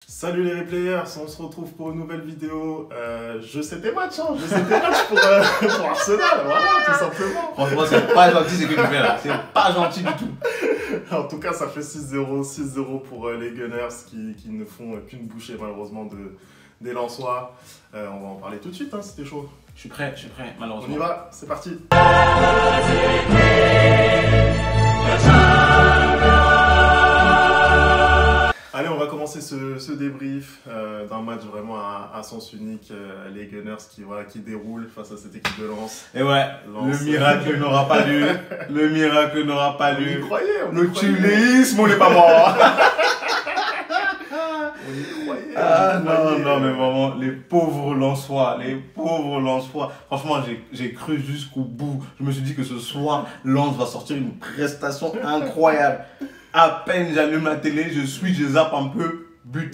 Salut les replayers, on se retrouve pour une nouvelle vidéo. Je sais tes matchs, hein, je sais tes matchs pour Arsenal, voilà, tout simplement. Franchement, c'est pas gentil ce que tu fais là, c'est pas gentil du tout. En tout cas, ça fait 6-0 pour les Gunners qui ne font qu'une bouchée malheureusement des Lensois. On va en parler tout de suite, hein, si t'es chaud. Je suis prêt, malheureusement. On y va, c'est parti. Allez, on va commencer ce débrief d'un match vraiment à sens unique. Les Gunners qui déroulent face à cette équipe de Lens. Et ouais, Lens. le miracle n'aura pas lieu. Le miracle n'aura pas On y lieu. croyait, Le tuléisme, on n'est pas mort. On y croyait. Ah on y croyait. non, mais vraiment, les pauvres Lensois, Franchement, j'ai cru jusqu'au bout. Je me suis dit que ce soir, Lens va sortir une prestation incroyable. À peine j'allume la télé, je zappe un peu, but.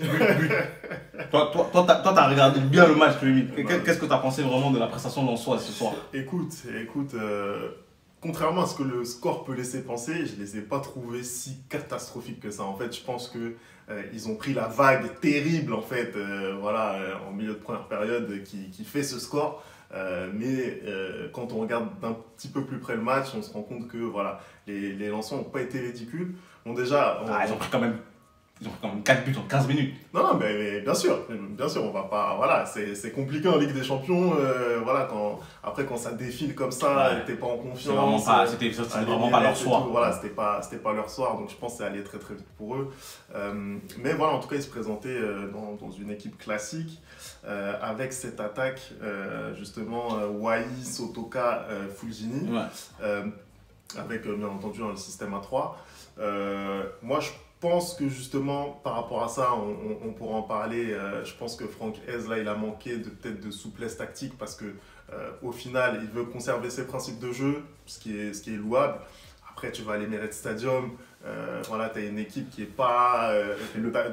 Toi, t'as regardé bien le match, Rémi. Qu'est-ce que t'as pensé vraiment de la prestation de Lensois ce soir? Écoute, contrairement à ce que le score peut laisser penser, je les ai pas trouvés si catastrophiques que ça. En fait, je pense que ils ont pris la vague terrible en fait, en milieu de première période qui fait ce score. Mais quand on regarde d'un petit peu plus près le match, on se rend compte que voilà, les Lensois n'ont pas été ridicules. Bon, déjà, Ils ont pris quand même 4 buts en 15 minutes. Non, mais bien sûr, on va pas. Voilà, c'est compliqué en Ligue des Champions. Après, quand ça défile comme ça, Ouais. t'es pas en confiance. C'était vraiment pas leur soir. Voilà, c'était pas leur soir, donc je pense que ça allait très très vite pour eux. Mais voilà, en tout cas, ils se présentaient dans une équipe classique avec cette attaque, justement, Wai, Sotoka, Fulgini, Ouais. avec bien entendu le système A3. Moi, je pense que justement, par rapport à ça, on pourra en parler. Je pense que Franck Hez, là, il a manqué peut-être de souplesse tactique parce que au final, il veut conserver ses principes de jeu, ce qui est louable. Après, tu vas à l'Emirates Stadium, voilà, tu as une équipe qui est pas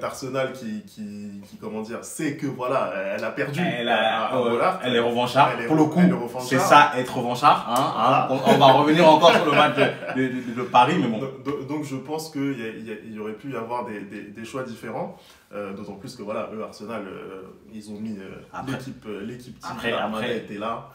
d'Arsenal qui comment dire, sait que voilà, elle a perdu. Elle est revanchard. Pour le coup, elle est revanchard. c'est ça, être revanchard. On va revenir encore sur le match de Paris, mais bon. Donc je pense qu'il y aurait pu y avoir des choix différents. D'autant plus que voilà, eux, Arsenal, ils ont mis l'équipe type. Après, était là.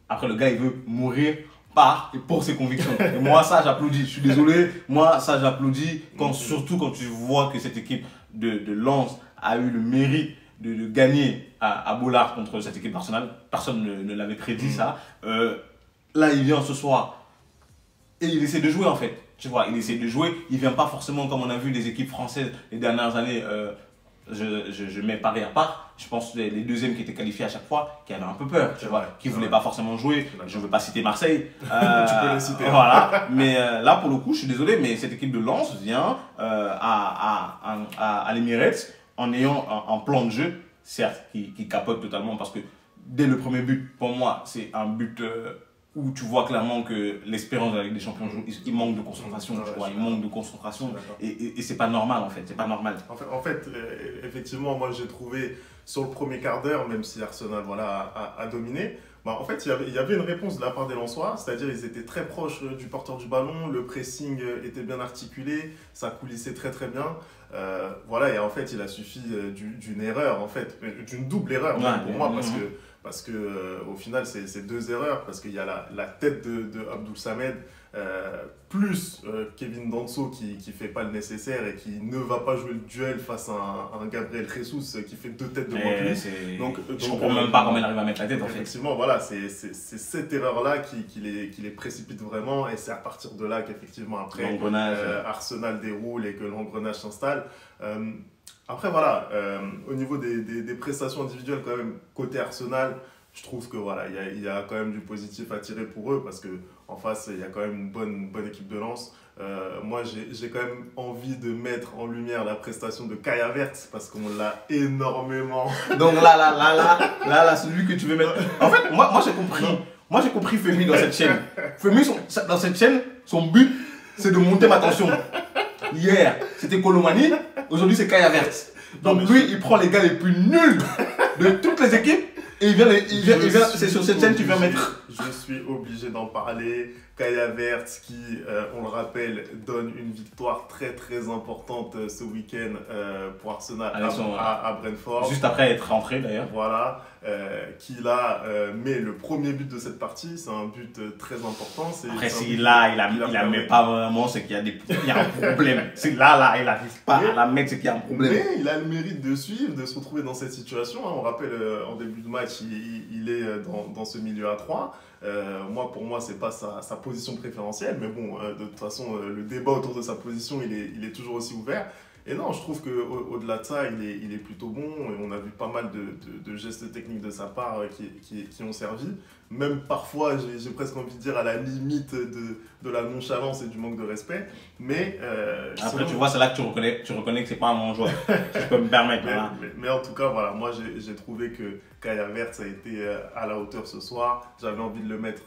Après, le gars, il veut mourir par et pour ses convictions. Et moi, ça, j'applaudis. Je suis désolé. Moi, ça, j'applaudis. Surtout quand tu vois que cette équipe de Lens a eu le mérite de gagner à Bollard contre cette équipe d'Arsenal. Personne ne l'avait prédit, ça. Là, il vient ce soir et il essaie de jouer, en fait. Tu vois, il essaie de jouer. Il vient pas forcément, comme on a vu les équipes françaises les dernières années. Je mets Paris à part. Je pense les deuxièmes qui étaient qualifiés à chaque fois, qui avaient un peu peur, tu vois, qui ne voulaient pas forcement jouer. Je ne veux pas citer Marseille. Tu peux les citer. Voilà. Mais là, pour le coup, je suis désolé, mais cette équipe de Lens vient à l'Emirates en ayant un plan de jeu, certes, qui capote totalement parce que dès le premier but, pour moi, c'est un but où tu vois clairement que l'espérance de la Ligue des Champions, il manque de concentration, tu vois, il manque de concentration et c'est pas normal en fait, c'est pas normal. En fait, effectivement, moi j'ai trouvé sur le premier quart d'heure, même si Arsenal voilà, a dominé, bah, en fait il y avait une réponse de la part des Lensois, c'est-à-dire ils étaient très proches du porteur du ballon, le pressing était bien articulé, ça coulissait très très bien. Voilà, et en fait il a suffi d'une erreur, en fait, d'une double erreur pour moi, parce que au final c'est deux erreurs, parce qu'il y a la tête de Abdoul Samed plus Kevin Danso qui fait pas le nécessaire et qui ne va pas jouer le duel face à un Gabriel Jesus qui fait deux têtes de moins que lui. Donc, je comprends même pas comment il arrive à mettre la tête en fait. Effectivement, voilà, c'est cette erreur-là qui les précipite vraiment, et c'est à partir de là qu'effectivement après Arsenal déroule et que l'engrenage s'installe. Après voilà, au niveau des prestations individuelles quand même, côté Arsenal, je trouve que voilà, il y a quand même du positif à tirer pour eux, parce que en face il y a quand même une bonne équipe de Lens. Moi j'ai quand même envie de mettre en lumière la prestation de Kai Havertz, parce qu'on l'a énormément. Donc là, celui que tu veux mettre. En fait, moi j'ai compris. Moi j'ai compris Femi dans cette chaîne. Femi dans cette chaîne, son but c'est de monter ma tension. Hier c'était Colomani, aujourd'hui c'est Kai Havertz. Donc lui il prend les gars les plus nuls de toutes les équipes. Et il vient, c'est sur cette chaîne que tu viens mettre. Je suis obligé d'en parler. Kai Havertz qui, on le rappelle, donne une victoire très très importante ce week-end pour Arsenal à Brentford. Juste après être rentré d'ailleurs. Voilà, qui là met le premier but de cette partie, c'est un but très important. Après, si là, il la met pas vraiment, c'est qu'il y a un problème. Si là, il n'arrive pas à la mettre, c'est qu'il y a un problème. Mais il a le mérite de suivre, de se retrouver dans cette situation. On rappelle, en début de match, il est dans ce milieu à 3. Pour moi, c'est pas sa position préférentielle, mais bon, de toute façon, le débat autour de sa position, il est toujours aussi ouvert. Et non, je trouve qu'au-delà de ça, il est plutôt bon. Et on a vu pas mal de gestes techniques de sa part qui ont servi. Même parfois, j'ai presque envie de dire à la limite de la nonchalance et du manque de respect. Mais après, tu vois, c'est là que tu reconnais que c'est pas un bon joueur. Si je peux me permettre. Mais en tout cas, voilà, moi j'ai trouvé que Kai Havertz a été à la hauteur ce soir. J'avais envie de le mettre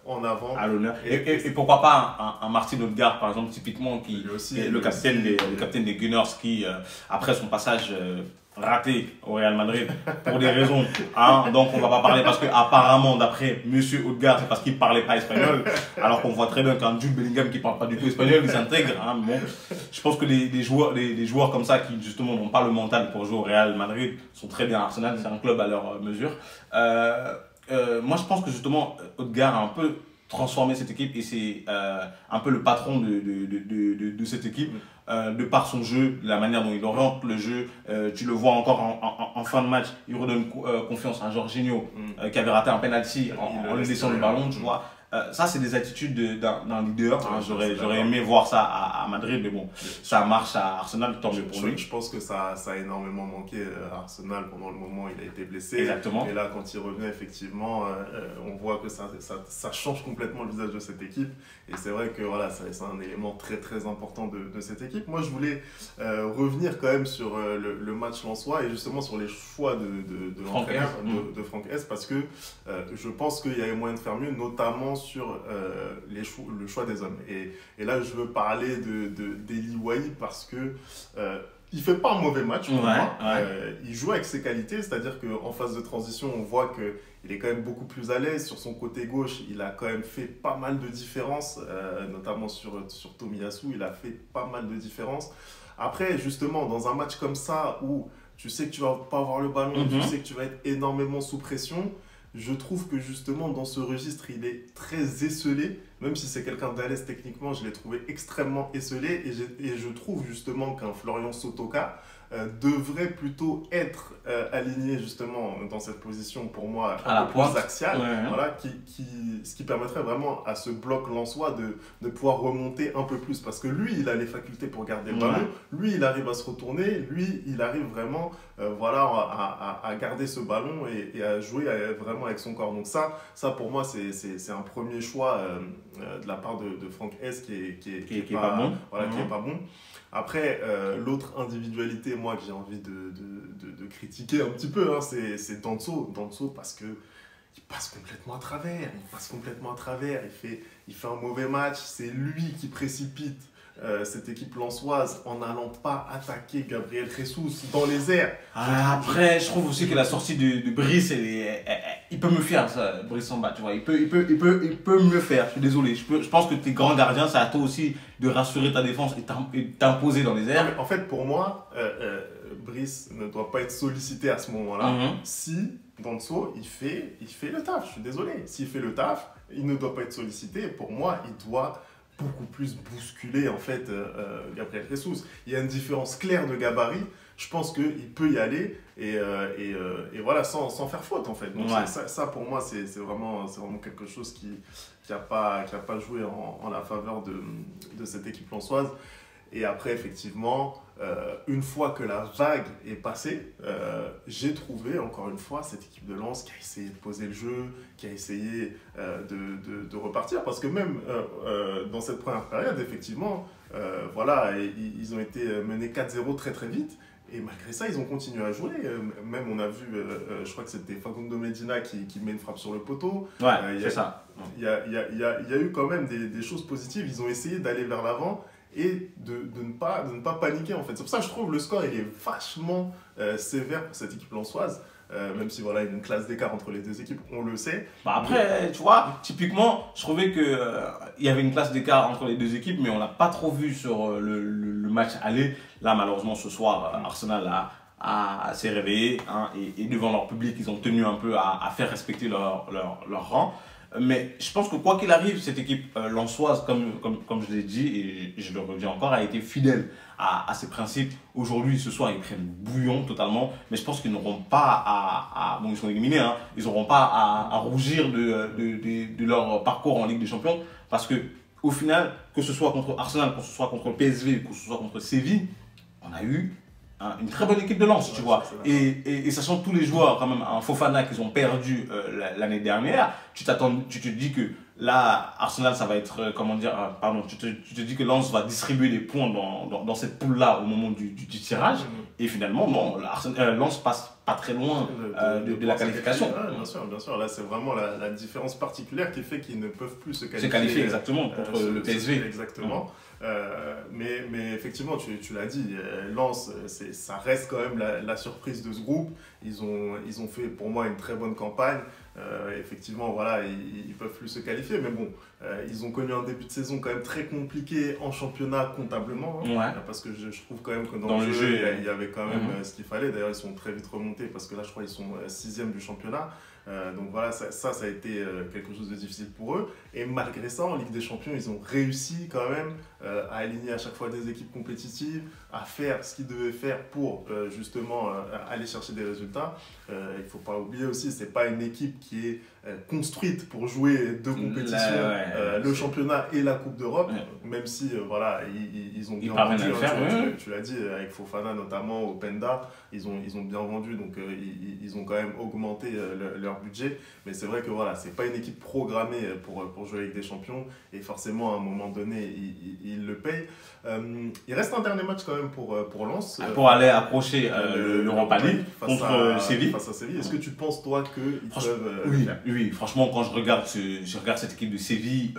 en avant. À l'honneur. Et pourquoi pas un Martin Odegaard, par exemple, typiquement, qui est le capitaine des Gunners, qui, après son passage raté au Real Madrid, pour des raisons, donc on va pas parler parce que apparemment d'après Monsieur Odegaard, c'est parce qu'il parlait pas espagnol, alors qu'on voit très bien qu'un Jude Bellingham qui parle pas du tout espagnol, il s'intègre. Bon, je pense que les joueurs comme ça qui justement n'ont pas le mental pour jouer au Real Madrid sont très bien à Arsenal, c'est un club à leur mesure. Moi je pense que justement Odegaard a un peu transformé cette équipe et c'est un peu le patron de cette équipe. De par son jeu, la manière dont il oriente le jeu, tu le vois encore en fin de match, il redonne confiance à Jorginho qui avait raté un penalty en lui laissant le ballon, tu vois. Ça, c'est des attitudes d'un leader. J'aurais aimé voir ça à Madrid, mais bon, ça marche à Arsenal, tant mieux pour lui. Je pense que ça a énormément manqué à Arsenal pendant le moment où il a été blessé. Exactement. Et là, quand il revient, effectivement, on voit que ça change complètement le visage de cette équipe. Et c'est vrai que voilà, c'est un élément très très important de cette équipe. Moi, je voulais revenir quand même sur le match lensois et justement sur les choix de l'entraîneur, de Franck S, parce que je pense qu'il y avait moyen de faire mieux, notamment sur le choix des hommes. Et là, je veux parler d'Eli Wahi parce que il fait pas un mauvais match pour moi. Il joue avec ses qualités, c'est-à-dire qu'en phase de transition, on voit qu'il est quand même beaucoup plus à l'aise. Sur son côté gauche, il a quand même fait pas mal de différences, notamment sur Tomiyasu, il a fait pas mal de différences. Après, justement, dans un match comme ça, où tu sais que tu vas pas avoir le ballon, tu sais que tu vas être énormément sous pression, je trouve que justement dans ce registre, il est très esselé. Même si c'est quelqu'un d'à l'aise techniquement, je l'ai trouvé extrêmement esselé. Et je trouve justement qu'un Florian Sotoka devrait plutôt être aligné justement dans cette position pour moi un peu plus axiale. Voilà, ce qui permettrait vraiment à ce bloc lensois de pouvoir remonter un peu plus. Parce que lui, il a les facultés pour garder le ballon. Lui, il arrive à se retourner. Lui, il arrive vraiment à garder ce ballon et à jouer vraiment avec son corps. Donc ça pour moi, c'est un premier choix de la part de Franck S qui est pas bon. Voilà, qui est pas bon. Après, l'autre individualité, moi, que j'ai envie de critiquer un petit peu, c'est Danso. Danso, parce que il passe complètement à travers. Il fait un mauvais match. C'est lui qui précipite cette équipe lensoise en n'allant pas attaquer Gabriel Jesus dans les airs. Après, je trouve aussi que la sortie de Brice, il peut mieux faire ça, Brice Samba, tu vois. Il peut mieux faire, je suis désolé. Je pense que tes grands gardiens, c'est à toi aussi de rassurer ta défense et t'imposer dans les airs. En fait, pour moi, Brice ne doit pas être sollicité à ce moment-là. Si Danso, il fait le taf, je suis désolé. S'il fait le taf, il ne doit pas être sollicité. Pour moi, il doit beaucoup plus bousculer en fait Gabriel Jesus. Il y a une différence claire de gabarit. Je pense qu'il peut y aller et voilà, sans faire faute en fait. Donc ça pour moi, c'est vraiment quelque chose qui n'a pas joué en la faveur de cette équipe lensoise. Et après, effectivement, une fois que la vague est passée, j'ai trouvé, encore une fois, cette équipe de Lens qui a essayé de poser le jeu, qui a essayé de repartir. Parce que même dans cette première période, effectivement, voilà, ils ont été menés 4-0 très très vite. Et malgré ça, ils ont continué à jouer. Même, on a vu, je crois que c'était Facundo Medina qui met une frappe sur le poteau. C'est ça. Il y a eu quand même des choses positives. Ils ont essayé d'aller vers l'avant et de ne pas paniquer en fait. C'est pour ça que je trouve le score il est vachement sévère pour cette équipe lensoise. même si voilà, il y a une classe d'écart entre les deux équipes, on le sait. Bah après, tu vois, typiquement, je trouvais qu'il y avait une classe d'écart entre les deux équipes, mais on l'a pas trop vu sur le match aller. Là, malheureusement, ce soir, Arsenal s'est réveillé hein, et devant leur public, ils ont tenu un peu à faire respecter leur rang. Mais je pense que quoi qu'il arrive, cette équipe lensoise, comme je l'ai dit, et je le redis encore, a été fidèle à ses principes. Aujourd'hui, ce soir, ils prennent bouillon totalement, mais je pense qu'ils n'auront pas bon, ils sont éliminés, hein, ils n'auront pas à rougir de leur parcours en Ligue des Champions, parce que au final, que ce soit contre Arsenal, que ce soit contre le PSV, que ce soit contre Séville, on a eu une très bonne équipe de Lens, tu vois. Et sachant tous les joueurs, quand même, un Fofana qu'ils ont perdu l'année dernière, tu te dis que là, Arsenal, ça va être, comment dire, pardon, tu te dis que Lens va distribuer les points dans cette poule-là au moment du tirage. Et finalement, non, Lens passe pas très loin de la qualification. Bien sûr. Là, c'est vraiment la différence particulière qui fait qu'ils ne peuvent plus se qualifier. Se qualifier, exactement, contre le PSV. Exactement. Mais effectivement, tu l'as dit, Lens, ça reste quand même la surprise de ce groupe. Ils ont fait pour moi une très bonne campagne. Effectivement, voilà, ils peuvent plus se qualifier, mais bon, ils ont connu un début de saison quand même très compliqué en championnat comptablement, hein, parce que je trouve quand même que dans le jeu, il y avait quand même ce qu'il fallait. D'ailleurs, ils sont très vite remontés parce que là, je crois qu'ils sont 6e du championnat. Donc voilà, ça a été quelque chose de difficile pour eux. Et malgré ça, en Ligue des Champions, ils ont réussi quand même à aligner à chaque fois des équipes compétitives, à faire ce qu'ils devaient faire pour justement aller chercher des résultats. Il ne faut pas oublier aussi, ce n'est pas une équipe qui est construite pour jouer deux compétitions, le championnat et la Coupe d'Europe, même si voilà, ils ont bien vendu, tu l'as dit, avec Fofana notamment, Openda, ils ont bien vendu, donc ils ont quand même augmenté leur budget, mais c'est vrai que voilà, c'est pas une équipe programmée pour jouer avec des champions, et forcément à un moment donné, ils le payent. Il reste un dernier match quand même pour Lens. Pour aller accrocher l'Europa League contre Séville. Face à Séville. Est-ce que tu penses, toi, qu'ils peuvent oui, franchement, quand je regarde cette équipe de Séville,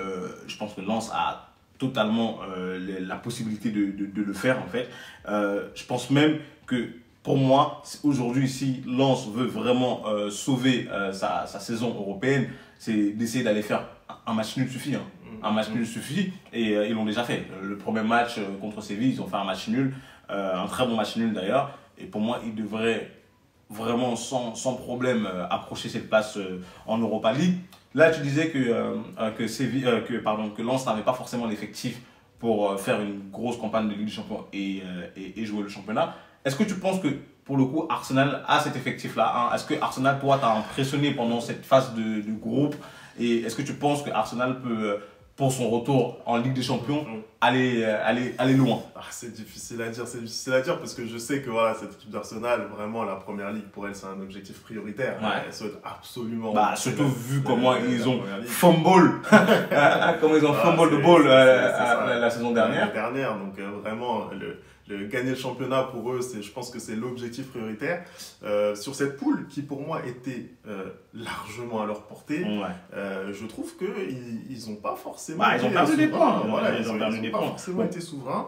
je pense que Lens a totalement la possibilité de le faire, en fait. Je pense même que, pour moi, aujourd'hui, si Lens veut vraiment sauver sa saison européenne, c'est d'essayer d'aller faire un match nul suffit. Hein. Un match nul suffit, et ils l'ont déjà fait. Le premier match contre Séville, ils ont fait un match nul, un très bon match nul d'ailleurs, et pour moi, ils devraient vraiment sans problème approcher cette place en Europa League. Là, tu disais que Lens n'avait pas forcément l'effectif pour faire une grosse campagne de Ligue des Champions et jouer le championnat. Est-ce que tu penses que, pour le coup, Arsenal a cet effectif-là, hein? Est-ce que Arsenal, toi, t'a impressionné pendant cette phase de groupe? Et est-ce que tu penses que Arsenal peut, pour son retour en Ligue des Champions, aller loin? C'est difficile à dire parce que je sais que voilà, cette équipe d'Arsenal, vraiment la première ligue pour elle, c'est un objectif prioritaire. Elle souhaite absolument. Surtout vu comment ils ont fumble, comment ils ont fumble de ball la saison dernière. Donc vraiment gagner le championnat pour eux, je pense que c'est l'objectif prioritaire. Sur cette poule qui pour moi était largement à leur portée, je trouve qu'ils n'ont pas forcément ils ont perdu des points. Ils n'ont pas forcément été souverains.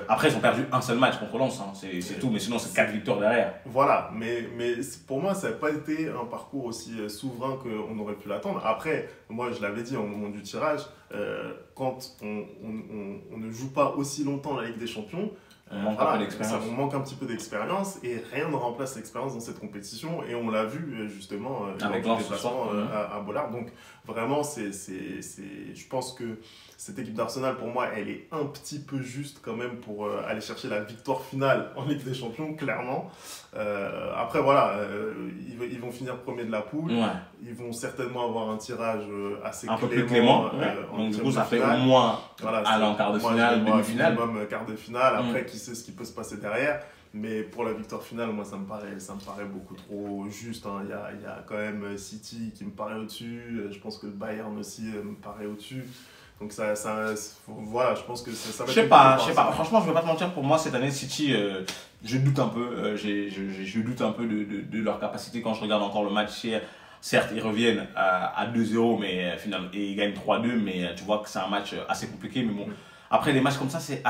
Après, ils ont perdu un seul match contre Lens, hein. C'est tout, mais sinon c'est 4 victoires derrière. Voilà, mais pour moi, ça n'a pas été un parcours aussi souverain qu'on aurait pu l'attendre. Après, moi je l'avais dit au moment du tirage, quand on ne joue pas aussi longtemps la Ligue des Champions, on manque un petit peu d'expérience et rien ne remplace l'expérience dans cette compétition, et on l'a vu justement avec le déplacement à Bollard. Donc vraiment, je pense que cette équipe d'Arsenal, pour moi, elle est un petit peu juste quand même pour aller chercher la victoire finale en Ligue des Champions, clairement. Après voilà, ils vont finir premier de la poule, ils vont certainement avoir un tirage assez un peu plus clément, donc du coup ça fait au moins aller en quart de finale, demi-finale. Minimum quart de finale, après qui sait ce qui peut se passer derrière. Mais pour la victoire finale, moi, ça me paraît beaucoup trop juste. Hein. Il y a quand même City qui me paraît au-dessus. Je pense que le Bayern aussi me paraît au-dessus. Donc voilà, je pense que ça va être... Je sais pas. Franchement, je vais pas te mentir, pour moi, cette année, City, je doute un peu. Je doute un peu de leur capacité quand je regarde encore le match hier. Certes, ils reviennent à 2-0, mais finalement, et ils gagnent 3-2, mais tu vois que c'est un match assez compliqué. Mais bon, Après, les matchs comme ça, c'est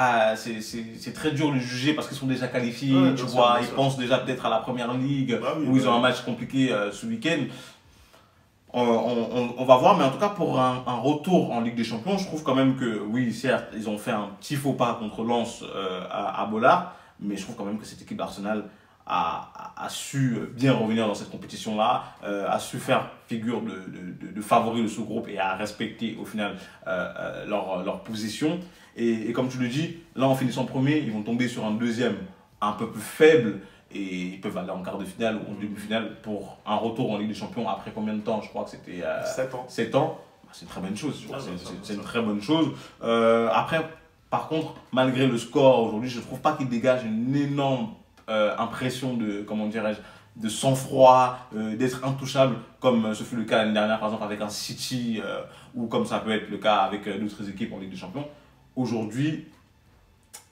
très dur de juger parce qu'ils sont déjà qualifiés, Ouais, tu bien vois, sûr, bien ils sûr. pensent déjà peut-être à la première ligue, Bah oui, où ils bah ont un oui. match compliqué ce week-end. On va voir, mais en tout cas, pour un retour en Ligue des Champions, je trouve quand même que, oui, certes, ils ont fait un petit faux pas contre Lens à Bollard, mais je trouve quand même que cette équipe d'Arsenal a su bien revenir dans cette compétition-là, a su faire figure de favori de ce groupe et a respecté au final leur position. Et comme tu le dis, là en finissant premier, ils vont tomber sur un deuxième un peu plus faible et ils peuvent aller en quart de finale ou en demi-finale pour un retour en Ligue des Champions après combien de temps? Je crois que c'était 7 ans. 7 ans. Bah, c'est une très bonne chose, tu vois, Ah, bien sûr, c'est bien une sûr. très bonne chose. Après, par contre, malgré le score aujourd'hui, je ne trouve pas qu'il dégage une énorme impression de, comment dirais-je, de sang-froid, d'être intouchable, comme ce fut le cas l'année dernière, par exemple, avec un City, ou comme ça peut être le cas avec d'autres équipes en Ligue des Champions. Aujourd'hui,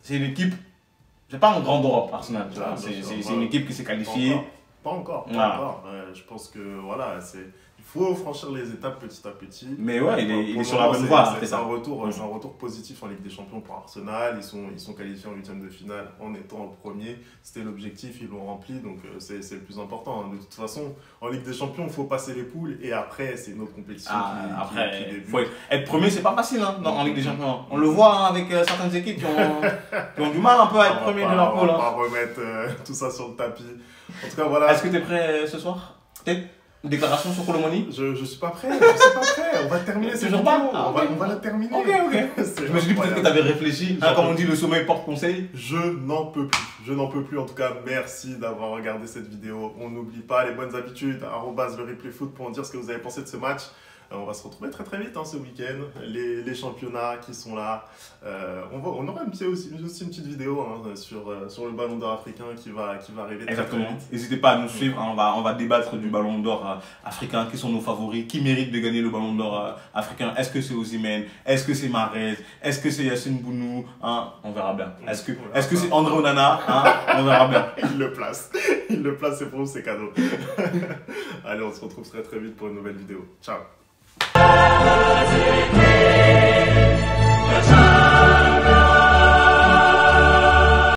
c'est une équipe, c'est pas un grand Europe, Arsenal, tu vois. Ah, bien sûr. C'est une équipe qui s'est qualifiée. Pas encore, pas Voilà. encore. Je pense que voilà, il faut franchir les étapes petit à petit. Mais ouais, il Pour est le sur la moment, bonne voie. C'est Arteta. c'est un retour positif en Ligue des Champions pour Arsenal. Ils sont qualifiés en huitième de finale en étant au premier. C'était l'objectif, ils l'ont rempli, donc c'est le plus important. De toute façon, en Ligue des Champions, il faut passer les poules et après, c'est une autre compétition qui Après, débute. faut être premier, c'est pas facile hein, en Ligue des Champions. On le voit hein, avec certaines équipes qui ont du mal un peu à être premier de leur poule. On va Hein. pas remettre tout ça sur le tapis. En tout cas, voilà. Est-ce que tu es prêt ce soir? Peut-être une déclaration sur Colomoni? Je suis pas prêt, je suis pas prêt. On va terminer cette Toujours vidéo. pas? Ah, ok. On va la terminer. Ok. C'est Je me suis dit peut-être que incroyable. tu avais réfléchi. Hein, comme on dit, le sommeil porte conseil. Je n'en peux plus. Je n'en peux plus. En tout cas, merci d'avoir regardé cette vidéo. On n'oublie pas les bonnes habitudes. @le replay foot pour en dire ce que vous avez pensé de ce match. On va se retrouver très très vite hein, ce week-end. Les championnats qui sont là. On aura aussi une petite vidéo hein, sur le ballon d'or africain qui va arriver très, très Exactement. vite. N'hésitez pas à nous suivre. Hein, on va débattre du ballon d'or africain. Qui sont nos favoris? Qui méritent de gagner le ballon d'or africain? Est-ce que c'est Osimhen? Est-ce que c'est Mahrez? Est-ce que c'est Yacine Bounou hein? On verra bien. Est-ce que c'est André Onana hein? On verra bien. Il le place. Il le place, c'est pour vous, c'est cadeau. Allez, on se retrouve très très vite pour une nouvelle vidéo. Ciao.